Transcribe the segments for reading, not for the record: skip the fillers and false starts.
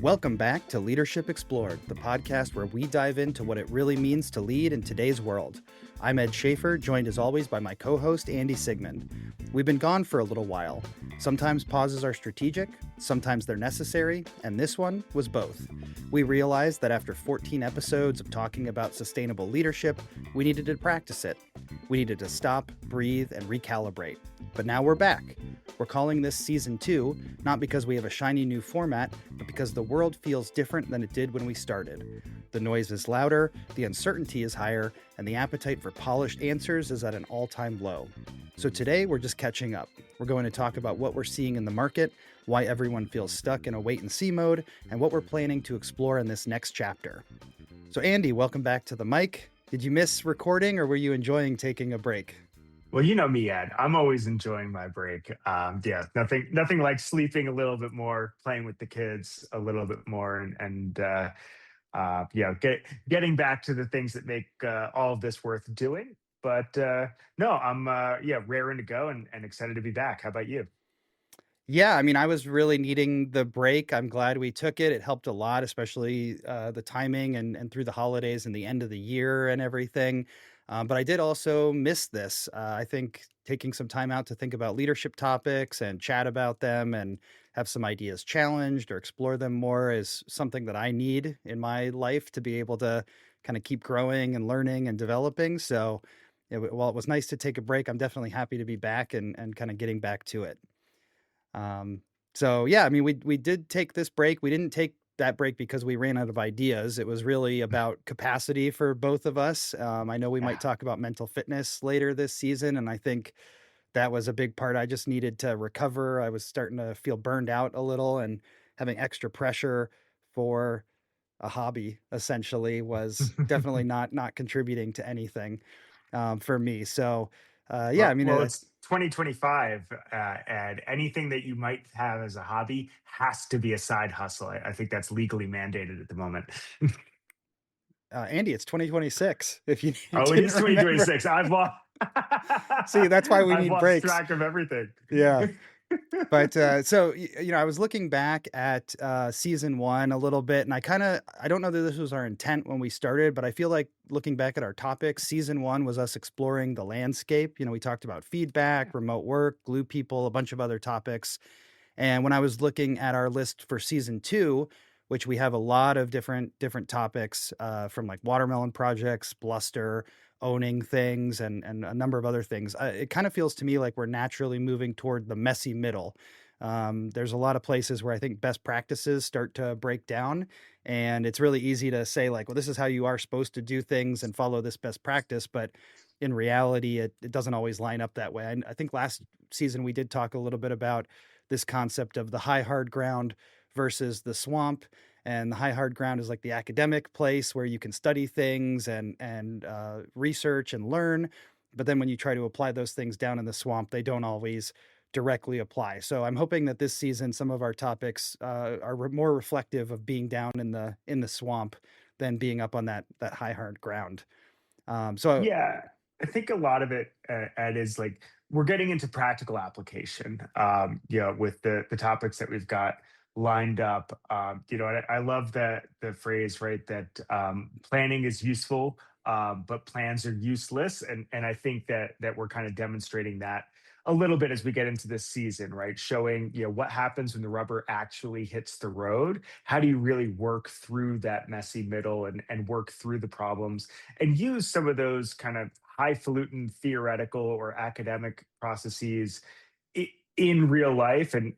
Welcome back to Leadership Explored, the podcast where we dive into what it really means to lead in today's world. I'm Ed Schaefer, joined as always by my co-host Andy Siegmund. We've been gone for a little while. Sometimes pauses are strategic, sometimes they're necessary, and this one was both. We realized that after 14 episodes of talking about sustainable leadership, we needed to practice it. We needed to stop, breathe, and recalibrate. But now we're back. We're calling this Season 2, not because we have a shiny new format, but because the world feels different than it did when we started. The noise is louder, the uncertainty is higher, and the appetite for polished answers is at an all-time low. So today, we're just catching up. We're going to talk about what we're seeing in the market, why everyone feels stuck in a wait-and-see mode, and what we're planning to explore in this next chapter. So Andy, welcome back to the mic. Did you miss recording, or were you enjoying taking a break? Well, you know me, Ed. I'm always enjoying my break. Nothing like sleeping a little bit more, playing with the kids a little bit more, getting back to the things that make all of this worth doing. But no, I'm raring to go and excited to be back. How about you? Yeah, I mean, I was really needing the break. I'm glad we took it. It helped a lot, especially the timing and through the holidays and the end of the year and everything. But I did also miss this. I think taking some time out to think about leadership topics and chat about them and have some ideas challenged or explore them more is something that I need in my life to be able to kind of keep growing and learning and developing. So while it was nice to take a break, I'm definitely happy to be back and kind of getting back to it. So yeah, I mean, we did take this break. We didn't take that break because we ran out of ideas. It was really about capacity for both of us. I know we might Yeah. talk about mental fitness later this season, and I think that was a big part. I just needed to recover. I was starting to feel burned out a little, and having extra pressure for a hobby essentially was definitely not contributing to anything for me. So yeah, I Well, mean, well, it's 2025, and anything that you might have as a hobby has to be a side hustle. I think that's legally mandated at the moment. Andy, it's 2026. If you Oh, it didn't is remember, 2026. I've lost. see, that's why we I've need lost breaks. track of everything. Yeah. But so, I was looking back at season one a little bit, and I don't know that this was our intent when we started, but I feel like looking back at our topics, season one was us exploring the landscape. We talked about feedback, remote work, glue people, a bunch of other topics. And when I was looking at our list for season two, which we have a lot of different topics from like watermelon projects, bluster, owning things, and a number of other things, it kind of feels to me like we're naturally moving toward the messy middle. There's a lot of places where I think best practices start to break down, and it's really easy to say like, well, this is how you are supposed to do things and follow this best practice, but in reality, it doesn't always line up that way. I think last season we did talk a little bit about this concept of the high hard ground versus the swamp. And the high hard ground is like the academic place where you can study things and research and learn. But then when you try to apply those things down in the swamp, they don't always directly apply. So I'm hoping that this season some of our topics are more reflective of being down in the swamp than being up on that high hard ground. So Yeah, I think a lot of it, Ed, is like we're getting into practical application. With the topics that we've got lined up. I love the phrase, right, that planning is useful, but plans are useless, and I think that we're kind of demonstrating that a little bit as we get into this season, right? Showing what happens when the rubber actually hits the road. How do you really work through that messy middle and work through the problems and use some of those kind of highfalutin theoretical or academic processes in real life, and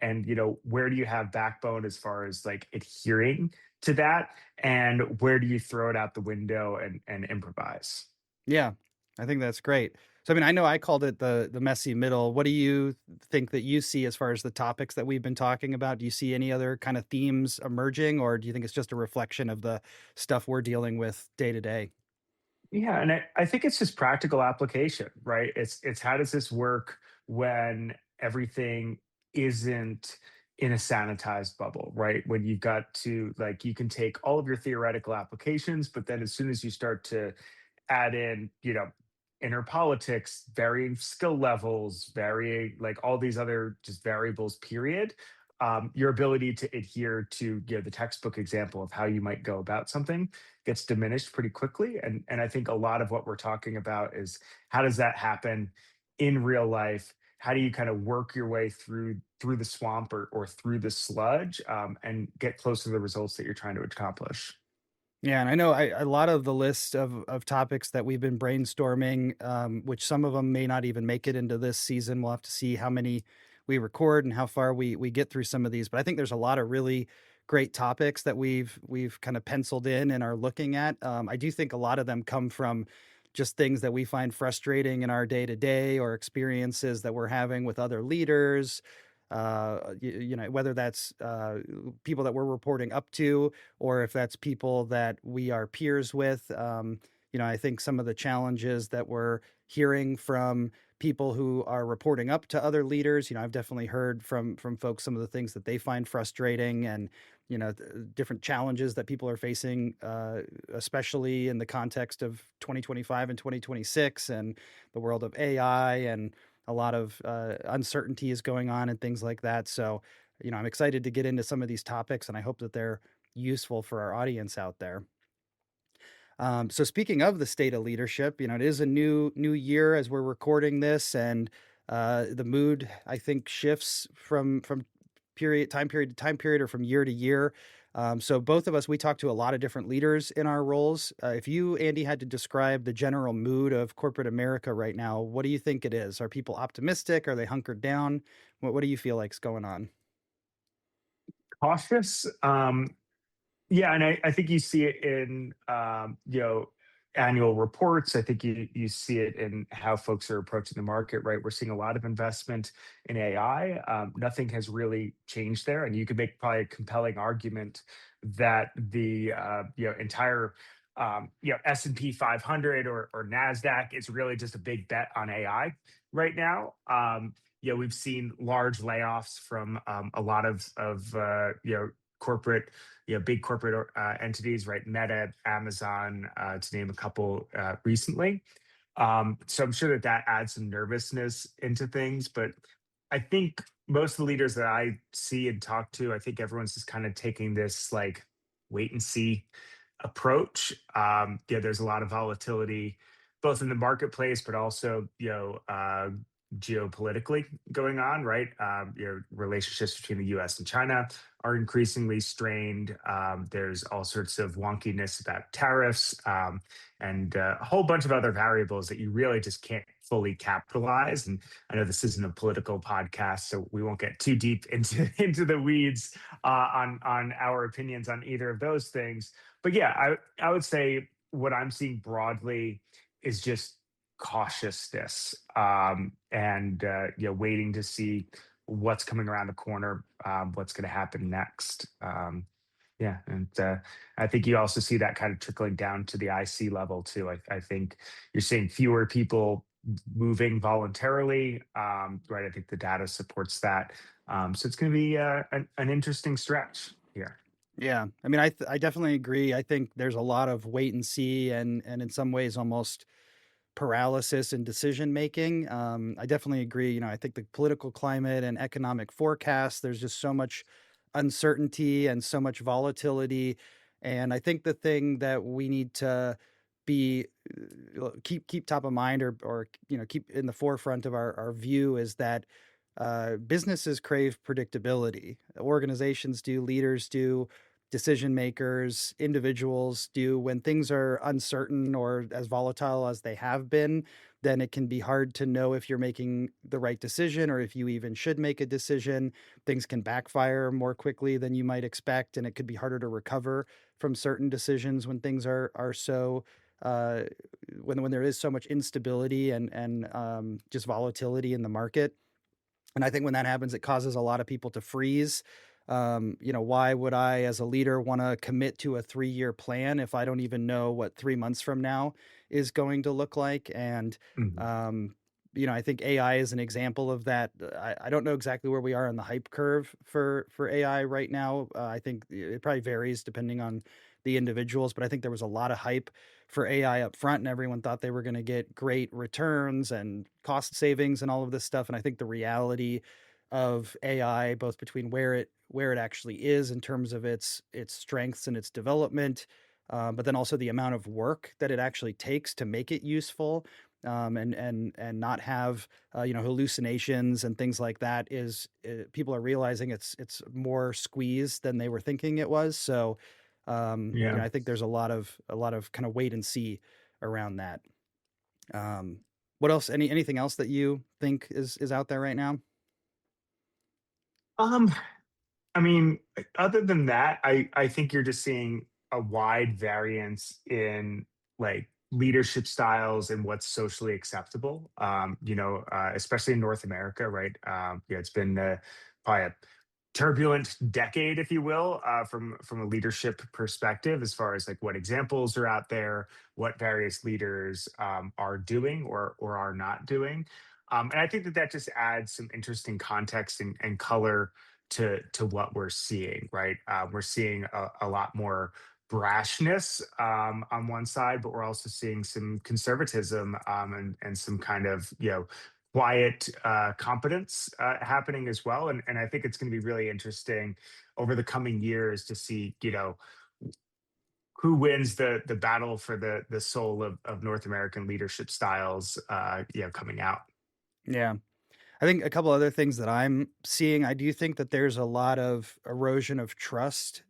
where do you have backbone as far as like adhering to that, and where do you throw it out the window and improvise? yeah, I think that's great. So I mean, I know I called it the messy middle. What do you think that you see as far as the topics that we've been talking about? Do you see any other kind of themes emerging, or do you think it's just a reflection of the stuff we're dealing with day to day? Yeah, and I think it's just practical application, right? It's how does this work when everything isn't in a sanitized bubble, right? When you've got to like you can take all of your theoretical applications, but then as soon as you start to add in, inner politics, varying skill levels, varying like all these other just variables, period. your ability to adhere to, the textbook example of how you might go about something gets diminished pretty quickly. And I think a lot of what we're talking about is how does that happen in real life? How do you kind of work your way through the swamp or through the sludge, and get close to the results that you're trying to accomplish? Yeah, and I know a lot of the list of topics that we've been brainstorming, which some of them may not even make it into this season. We'll have to see how many we record and how far we get through some of these. But I think there's a lot of really great topics that we've kind of penciled in and are looking at. I do think a lot of them come from just things that we find frustrating in our day to day or experiences that we're having with other leaders. Whether that's people that we're reporting up to or if that's people that we are peers with. I think some of the challenges that we're hearing from people who are reporting up to other leaders, I've definitely heard from folks some of the things that they find frustrating and different challenges that people are facing, especially in the context of 2025 and 2026 and the world of AI and a lot of uncertainty is going on and things like that. So, I'm excited to get into some of these topics, and I hope that they're useful for our audience out there. So speaking of the state of leadership, it is a new year as we're recording this, and the mood I think shifts from period to time period or from year to year. So both of us, we talk to a lot of different leaders in our roles. If you, Andy, had to describe the general mood of corporate America right now, what do you think it is? Are people optimistic? Are they hunkered down? What do you feel like's going on? Cautious. Yeah, and I think you see it in, annual reports. I think you see it in how folks are approaching the market. Right, we're seeing a lot of investment in AI. Nothing has really changed there, and you could make probably a compelling argument that the entire S&P 500 or Nasdaq is really just a big bet on AI right now. We've seen large layoffs from a lot of corporate, big corporate entities, right? Meta, Amazon, to name a couple recently. So I'm sure that that adds some nervousness into things. But I think most of the leaders that I see and talk to, I think everyone's just kind of taking this like wait and see approach. There's a lot of volatility, both in the marketplace, but also geopolitically going on. Right, relationships between the U.S. and China are increasingly strained. There's all sorts of wonkiness about tariffs, and a whole bunch of other variables that you really just can't fully capitalize. And I know this isn't a political podcast, so we won't get too deep into into the weeds on our opinions on either of those things. But yeah, I would say what I'm seeing broadly is just cautiousness, and waiting to see what's coming around the corner, what's going to happen next. Yeah, and I think you also see that kind of trickling down to the IC level too. I think you're seeing fewer people moving voluntarily. Right, I think the data supports that. So it's going to be an interesting stretch here. Yeah, I mean, I definitely agree. I think there's a lot of wait and see, and in some ways almost paralysis in decision making. I definitely agree. I think the political climate and economic forecast, there's just so much uncertainty and so much volatility. And I think the thing that we need to be keep top of mind or keep in the forefront of our view is that businesses crave predictability. Organizations do, leaders do, decision makers, individuals do. When things are uncertain or as volatile as they have been, then it can be hard to know if you're making the right decision or if you even should make a decision. Things can backfire more quickly than you might expect, and it could be harder to recover from certain decisions when things are so uh, when there is so much instability and just volatility in the market. And I think when that happens, it causes a lot of people to freeze. Why would I, as a leader, want to commit to a 3-year plan if I don't even know what 3 months from now is going to look like? And, Mhm. um, I think AI is an example of that. I don't know exactly where we are on the hype curve for AI right now. I think it probably varies depending on the individuals, but I think there was a lot of hype for AI up front, and everyone thought they were going to get great returns and cost savings and all of this stuff. And I think the reality of AI, both between where it actually is in terms of its strengths and its development, but then also the amount of work that it actually takes to make it useful, and not have hallucinations and things like that. Is People are realizing it's more squeezed than they were thinking it was. So Yeah. I think there's a lot of kind of wait and see around that. Um, what else? Anything else that you think is out there right now? Um, I mean, other than that, I think you're just seeing a wide variance in like leadership styles and what's socially acceptable. Especially in North America, right? Yeah, it's been probably a turbulent decade, if you will, from a leadership perspective, as far as like what examples are out there, what various leaders are doing or are not doing. And I think that that just adds some interesting context and color to what we're seeing, right? We're seeing a lot more brashness on one side, but we're also seeing some conservatism and some kind of quiet competence happening as well. And I think it's going to be really interesting over the coming years to see who wins the battle for the soul of North American leadership styles coming out. Yeah. I think a couple other things that I'm seeing, I do think that there's a lot of erosion of trust,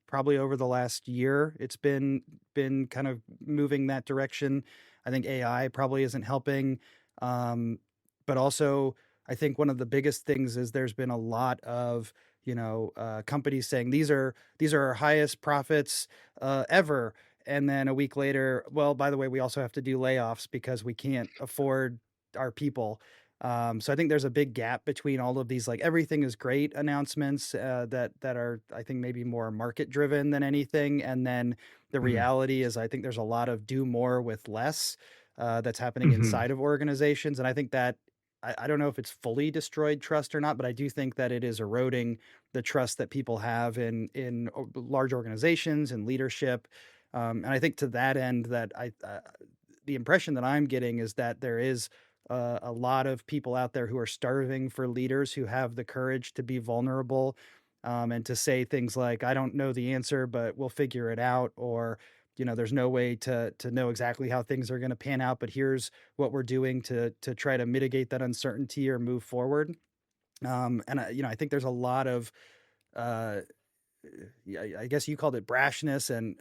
probably over the last year. It's been kind of moving that direction. I think AI probably isn't helping, but also I think one of the biggest things is there's been a lot of companies saying these are our highest profits ever, and then a week later, well, by the way, we also have to do layoffs because we can't afford our people. So I think there's a big gap between all of these, like, everything is great announcements, that are, I think, maybe more market driven than anything, and then the Mhm. reality is I think there's a lot of do more with less, that's happening Mhm. inside of organizations, and I think that I don't know if it's fully destroyed trust or not, but I do think that it is eroding the trust that people have in large organizations and leadership. And I think to that end, that the impression that I'm getting is that there is a lot of people out there who are starving for leaders who have the courage to be vulnerable, and to say things like, "I don't know the answer, but we'll figure it out," or "There's no way to know exactly how things are going to pan out, but here's what we're doing to try to mitigate that uncertainty or move forward." And I think there's a lot of uh, yeah, I guess you called it brashness, and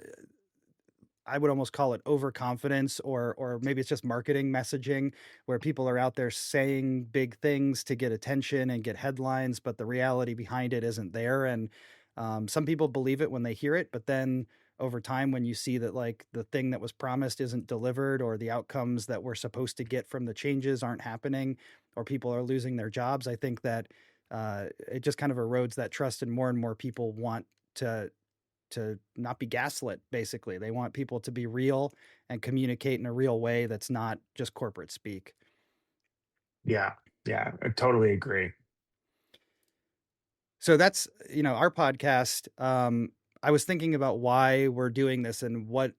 I would almost call it overconfidence, or maybe it's just marketing messaging where people are out there saying big things to get attention and get headlines, but the reality behind it isn't there. And some people believe it when they hear it, but then over time, when you see that, like, the thing that was promised isn't delivered, or the outcomes that we're supposed to get from the changes aren't happening, or people are losing their jobs, I think that it just kind of erodes that trust, and more people want to not be gaslit. Basically, they want people to be real and communicate in a real way that's not just corporate speak. Yeah. Yeah. I totally agree. So that's, our podcast. I was thinking about why we're doing this and what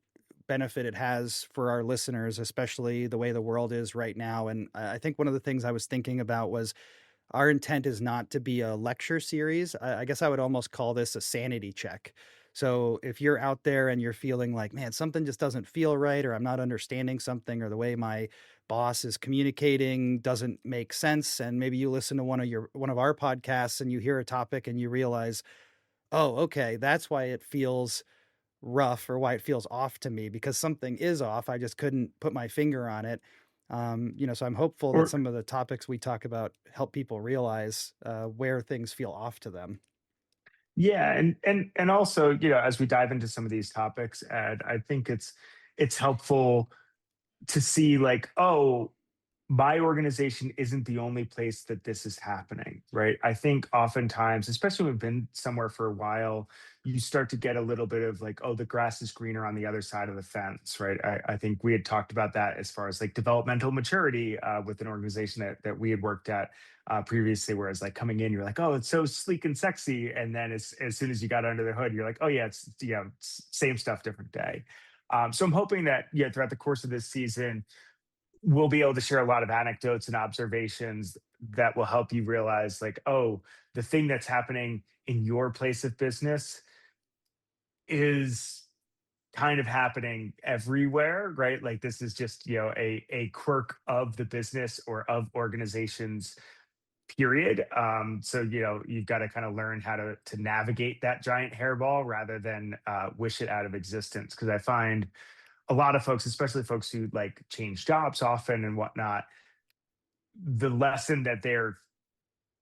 benefit it has for our listeners, especially the way the world is right now. And I think one of the things I was thinking about was our intent is not to be a lecture series. I guess I would almost call this a sanity check. So if you're out there and you're feeling like, man, something just doesn't feel right, or I'm not understanding something, or the way my boss is communicating doesn't make sense, and maybe you listen to one of our podcasts and you hear a topic and you realize, oh, okay, that's why it feels rough, or why it feels off to me, because something is off. I just couldn't put my finger on it. So I'm hopeful that Or some of the topics we talk about help people realize where things feel off to them. Yeah, and also, as we dive into some of these topics, Ed, I think it's helpful to see like, oh, my organization isn't the only place that this is happening, right? I think oftentimes, especially when we've been somewhere for a while, you start to get a little bit of like, oh, the grass is greener on the other side of the fence, right? I think we had talked about that as far as like developmental maturity with an organization that we had worked at previously, whereas like coming in, you're like, oh, it's so sleek and sexy. And then as soon as you got under the hood, you're like, oh, yeah, it's same stuff, different day. So I'm hoping that, yeah, throughout the course of this season, we'll be able to share a lot of anecdotes and observations that will help you realize, like, oh, the thing that's happening in your place of business is kind of happening everywhere, right? Like this is just, a quirk of the business or of organizations, period. So you've got to kind of learn how to navigate that giant hairball rather than wish it out of existence. Because I find a lot of folks, especially folks who like change jobs often and whatnot, the lesson that they're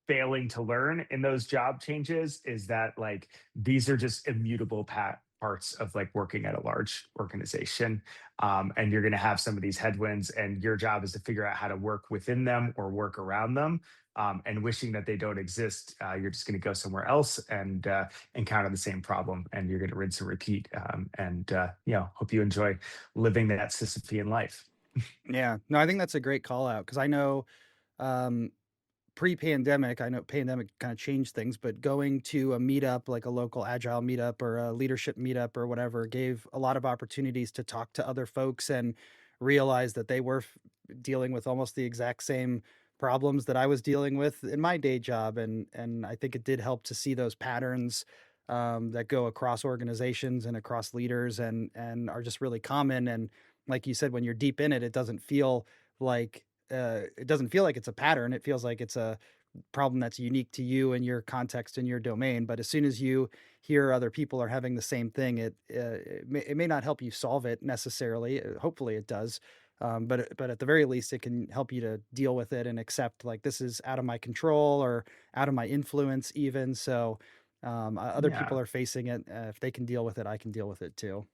failing to learn in those job changes is that like these are just immutable parts of like working at a large organization, and you're going to have some of these headwinds, and your job is to figure out how to work within them or work around them. And wishing that they don't exist, you're just going to go somewhere else and encounter the same problem, and you're going to rinse and repeat. And hope you enjoy living that Sisyphean life. Yeah. No, I think that's a great call out because I know, um, pre-pandemic, I know pandemic kind of changed things, but going to a meetup, like a local agile meetup or a leadership meetup or whatever, gave a lot of opportunities to talk to other folks and realize that they were dealing with almost the exact same problems that I was dealing with in my day job. And I think it did help to see those patterns, that go across organizations and across leaders and are just really common. And like you said, when you're deep in it, like it doesn't feel like it's a pattern. It feels like it's a problem that's unique to you and your context and your domain. But as soon as you hear other people are having the same thing, it may not help you solve it necessarily. Hopefully, it does. But at the very least, it can help you to deal with it and accept like this is out of my control or out of my influence, even. So other people Yeah. are facing it. If they can deal with it, I can deal with it too.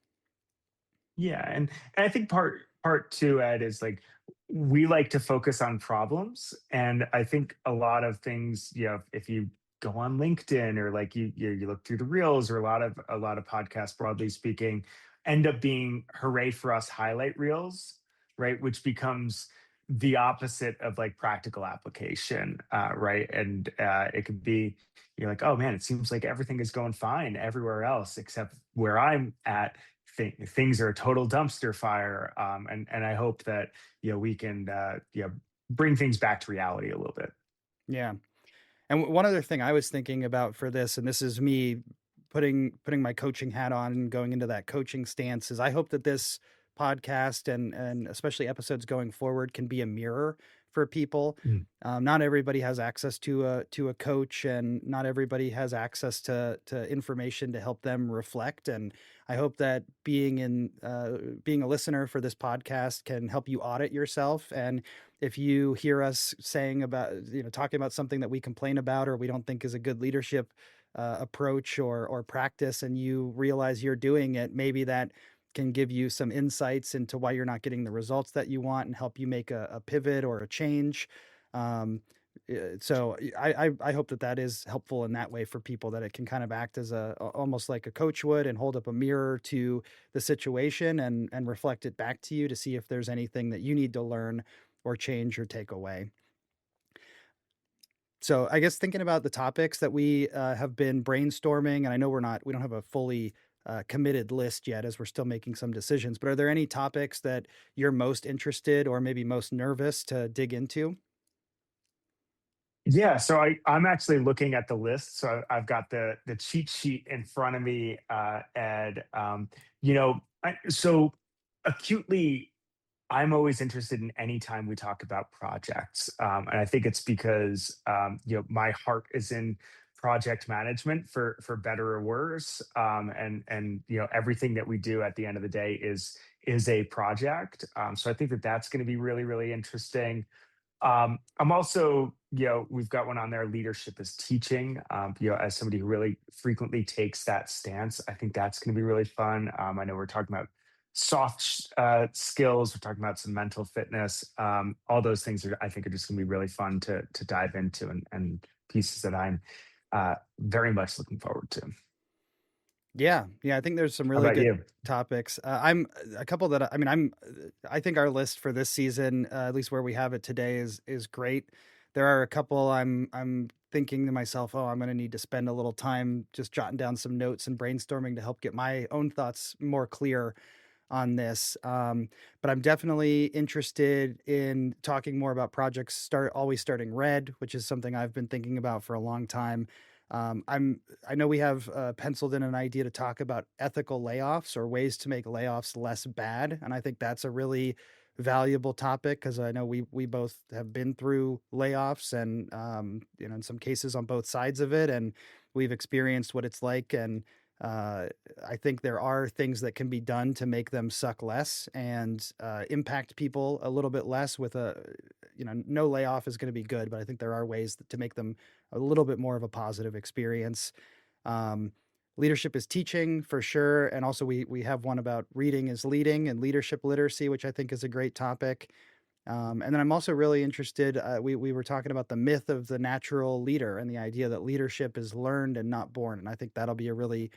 Yeah, and I think part two, Ed, is like we like to focus on problems, and I think a lot of things, if you go on LinkedIn or like you look through the reels, or a lot of podcasts, broadly speaking, end up being hooray for us highlight reels, right? Which becomes the opposite of like practical application, right? And it could be you're like, oh man, it seems like everything is going fine everywhere else except where I'm at. Things are a total dumpster fire, and I hope that we can bring things back to reality a little bit. Yeah. And one other thing I was thinking about for this, and this is me putting my coaching hat on and going into that coaching stance, is I hope that this podcast and especially episodes going forward can be a mirror for people. Mm. Not everybody has access to a coach, and not everybody has access to information to help them reflect. And I hope that being a listener for this podcast can help you audit yourself. And if you hear us saying about, talking about something that we complain about or we don't think is a good leadership approach or practice, and you realize you're doing it, maybe that can give you some insights into why you're not getting the results that you want and help you make a pivot or a change. Um, so I hope that that is helpful in that way for people, that it can kind of act as almost like a coach would and hold up a mirror to the situation and reflect it back to you to see if there's anything that you need to learn or change or take away. So I guess thinking about the topics that we have been brainstorming, and I know we don't have a fully committed list yet as we're still making some decisions, but are there any topics that you're most interested or maybe most nervous to dig into? Yeah, so I'm actually looking at the list. So I've got the cheat sheet in front of me, Ed. So acutely, I'm always interested in any time we talk about projects, and I think it's because my heart is in project management, for better or worse, and everything that we do at the end of the day is a project. So I think that that's going to be really really interesting. I'm also, we've got one on there. Leadership is teaching. As somebody who really frequently takes that stance, I think that's going to be really fun. I know we're talking about soft skills. We're talking about some mental fitness. All those things I think, are just going to be really fun to dive into, and pieces that I'm very much looking forward to. Yeah, yeah, I think there's some How really about good you? topics. I'm a couple that I mean, I think our list for this season, at least where we have it today, is great. There are a couple I'm thinking to myself, oh, I'm going to need to spend a little time just jotting down some notes and brainstorming to help get my own thoughts more clear. on this. But I'm definitely interested in talking more about projects start always starting red, which is something I've been thinking about for a long time. I know we have penciled in an idea to talk about ethical layoffs or ways to make layoffs less bad, and I think that's a really valuable topic because I know we both have been through layoffs and in some cases on both sides of it, and we've experienced what it's like. And uh, I think there are things that can be done to make them suck less and impact people a little bit less. With no layoff is going to be good, but I think there are ways to make them a little bit more of a positive experience. Um, Leadership is teaching for sure, and also we have one about reading is leading and leadership literacy, which I think is a great topic. And then I'm also really interested. We were talking about the myth of the natural leader and the idea that leadership is learned and not born, and I think that'll be a really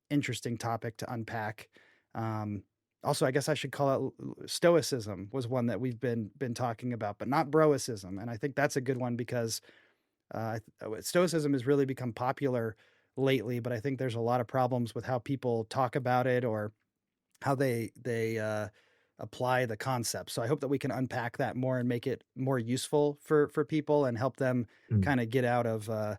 interesting topic to unpack. Um, Also, I guess I should call it stoicism was one that we've been talking about, but not broicism, and I think that's a good one because stoicism has really become popular lately, but I think there's a lot of problems with how people talk about it or how they apply the concept. So I hope that we can unpack that more and make it more useful for people and help them Mm. kind of get out of uh,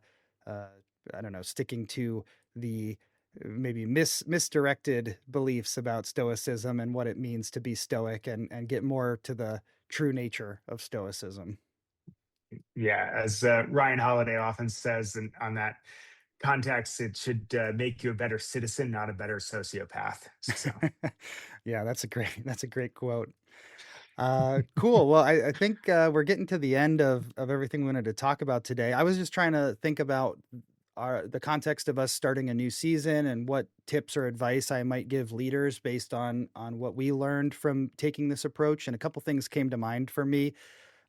I don't know, sticking to the maybe misdirected beliefs about stoicism and what it means to be stoic, and get more to the true nature of stoicism. Yeah, as Ryan Holiday often says on that context, it should make you a better citizen, not a better sociopath. So. Yeah, that's a great quote. Cool. Well, I think we're getting to the end of everything we wanted to talk about today. I was just trying to think about the context of us starting a new season and what tips or advice I might give leaders based on what we learned from taking this approach. And a couple things came to mind for me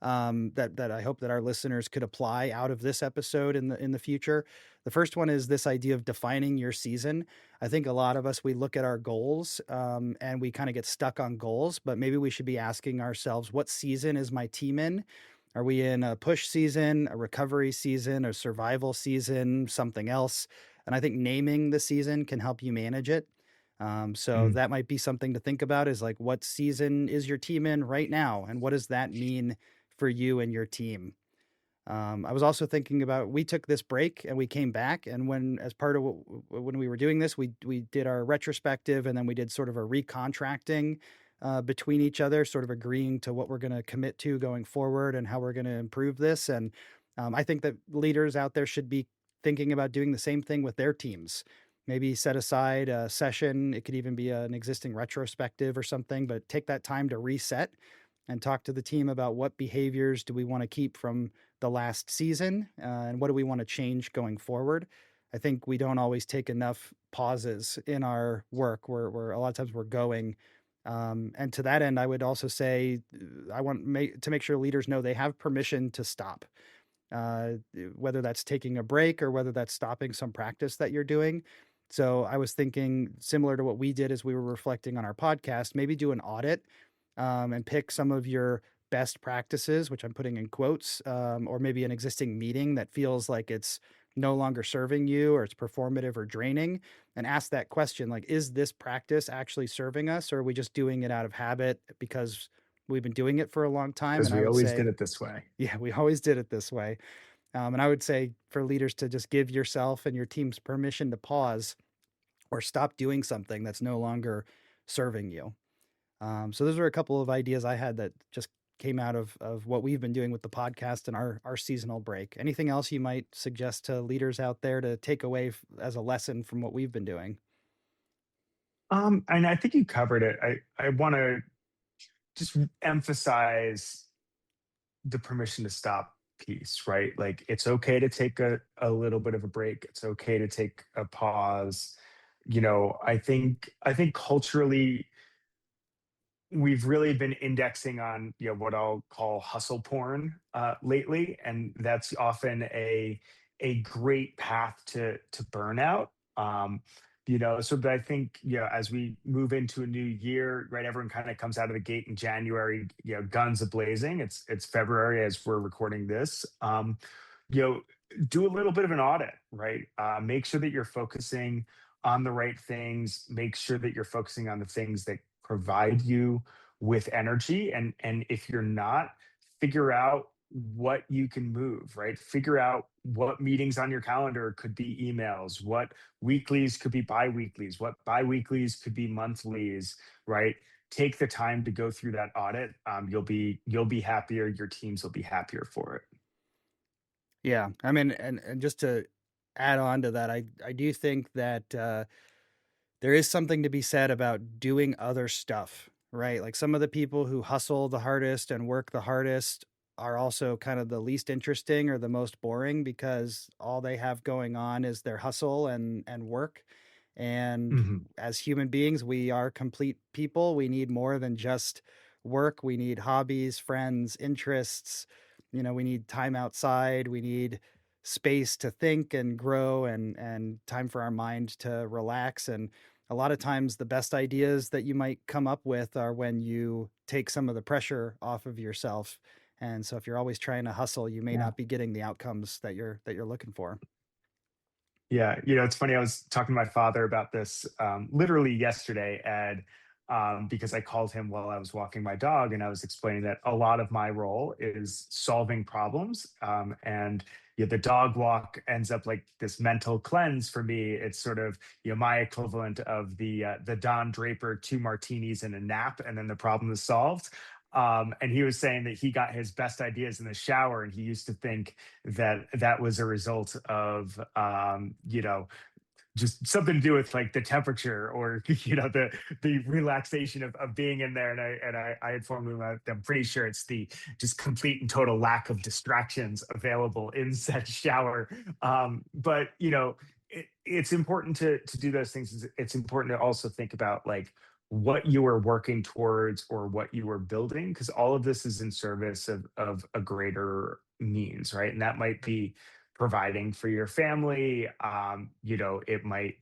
that I hope that our listeners could apply out of this episode in the future. The first one is this idea of defining your season. I think a lot of us we look at our goals and we kind of get stuck on goals, but maybe we should be asking ourselves, what season is my team in? Are we in a push season, a recovery season, a survival season, something else? And I think naming the season can help you manage it. So Mm. that might be something to think about, is like, what season is your team in right now? And what does that mean for you and your team? I was also thinking about, we took this break and we came back, and as part of when we were doing this, we did our retrospective, and then we did sort of a recontracting between each other, sort of agreeing to what we're going to commit to going forward and how we're going to improve this. And I think that leaders out there should be thinking about doing the same thing with their teams. Maybe set aside a session. It could even be an existing retrospective or something, but take that time to reset and talk to the team about what behaviors do we want to keep from the last season, and what do we want to change going forward. I think we don't always take enough pauses in our work. We're a lot of times we're going. And to that end, I would also say I want to make sure leaders know they have permission to stop, uh, whether that's taking a break or whether that's stopping some practice that you're doing. So I was thinking, similar to what we did as we were reflecting on our podcast, maybe do an audit and pick some of your best practices, which I'm putting in quotes, or maybe an existing meeting that feels like it's no longer serving you or it's performative or draining, and ask that question, like, is this practice actually serving us, or are we just doing it out of habit because we've been doing it for a long time? Because And I we would always did say, it this way. yeah, we always did it this way. And I would say for leaders to just give yourself and your teams permission to pause or stop doing something that's no longer serving you. So those are a couple of ideas I had that just came out of what we've been doing with the podcast and our seasonal break. Anything else you might suggest to leaders out there to take away as a lesson from what we've been doing? And I think you covered it. I want to just emphasize the permission to stop piece, right? Like, it's okay to take a little bit of a break. It's okay to take a pause. I think culturally we've really been indexing on what I'll call hustle porn lately, and that's often a great path to burnout. So but I think as we move into a new year, right, everyone kind of comes out of the gate in January, guns a blazing. It's February as we're recording this. You know, do a little bit of an audit, right? Make sure that you're focusing on the right things. Make sure that you're focusing on the things that provide you with energy. And if you're not, figure out what you can move, right? Figure out what meetings on your calendar could be emails, what weeklies could be bi-weeklies, what bi-weeklies could be monthlies, right? Take the time to go through that audit. You'll be happier, your teams will be happier for it. Yeah. I mean, and just to add on to that, I do think that there is something to be said about doing other stuff, right? Like some of the people who hustle the hardest and work the hardest are also kind of the least interesting or the most boring because all they have going on is their hustle and work. And Mhm. as human beings, we are complete people. We need more than just work. We need hobbies, friends, interests. We need time outside. We need space to think and grow and time for our mind to relax. And a lot of times the best ideas that you might come up with are when you take some of the pressure off of yourself. And so if you're always trying to hustle, you may Yeah. not be getting the outcomes that you're looking for. Yeah, it's funny. I was talking to my father about this literally yesterday, Ed, because I called him while I was walking my dog, and I was explaining that a lot of my role is solving problems, and the dog walk ends up like this mental cleanse for me. It's sort of my equivalent of the Don Draper 2 martinis and a nap, and then the problem is solved. And he was saying that he got his best ideas in the shower, and he used to think that that was a result of just something to do with like the temperature or the relaxation of being in there. And I informed him that I'm pretty sure it's the just complete and total lack of distractions available in said shower. But it's important to do those things. It's important to also think about like what you are working towards or what you are building, because all of this is in service of a greater means, right? And that might be providing for your family. It might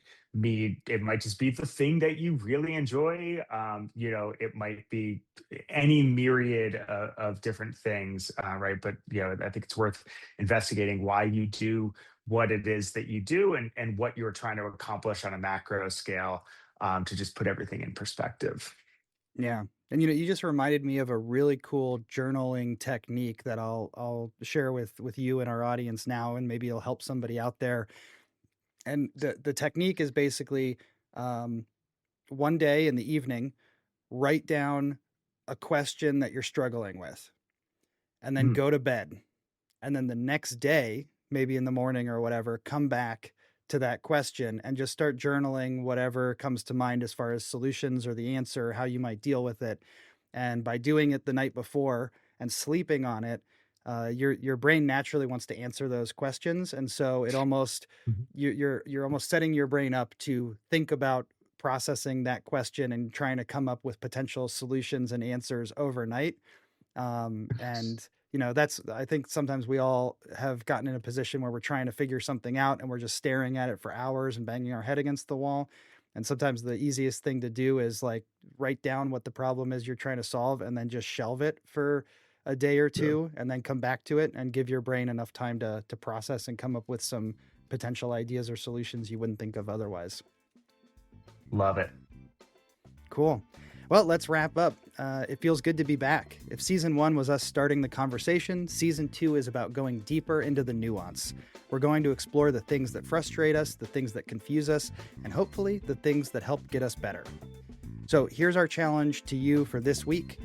just be the thing that you really enjoy. It might be any myriad of different things, right? But I think it's worth investigating why you do what it is that you do, and what you're trying to accomplish on a macro scale, to just put everything in perspective. Yeah. And you just reminded me of a really cool journaling technique that I'll share with you and our audience now, and maybe it'll help somebody out there. And the technique is basically um, one day in the evening, write down a question that you're struggling with, and then Mm, go to bed. And then the next day, maybe in the morning or whatever, come back to that question and just start journaling whatever comes to mind as far as solutions or the answer, how you might deal with it. And by doing it the night before and sleeping on it, your brain naturally wants to answer those questions, and so it almost mhm. you're almost setting your brain up to think about processing that question and trying to come up with potential solutions and answers overnight. And that's, I think sometimes we all have gotten in a position where we're trying to figure something out and we're just staring at it for hours and banging our head against the wall. And sometimes the easiest thing to do is like write down what the problem is you're trying to solve and then just shelve it for a day or Yeah. two and then come back to it and give your brain enough time to process and come up with some potential ideas or solutions you wouldn't think of otherwise. Love it. Cool. Well, let's wrap up. It feels good to be back. If season one was us starting the conversation, season two is about going deeper into the nuance. We're going to explore the things that frustrate us, the things that confuse us, and hopefully the things that help get us better. So here's our challenge to you for this week.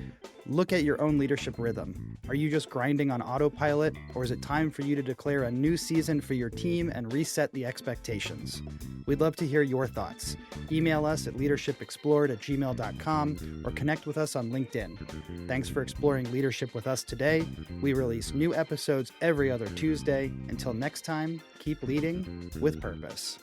Look at your own leadership rhythm. Are you just grinding on autopilot, or is it time for you to declare a new season for your team and reset the expectations? We'd love to hear your thoughts. Email us at leadershipexplored@gmail.com or connect with us on LinkedIn. Thanks for exploring leadership with us today. We release new episodes every other Tuesday. Until next time, keep leading with purpose.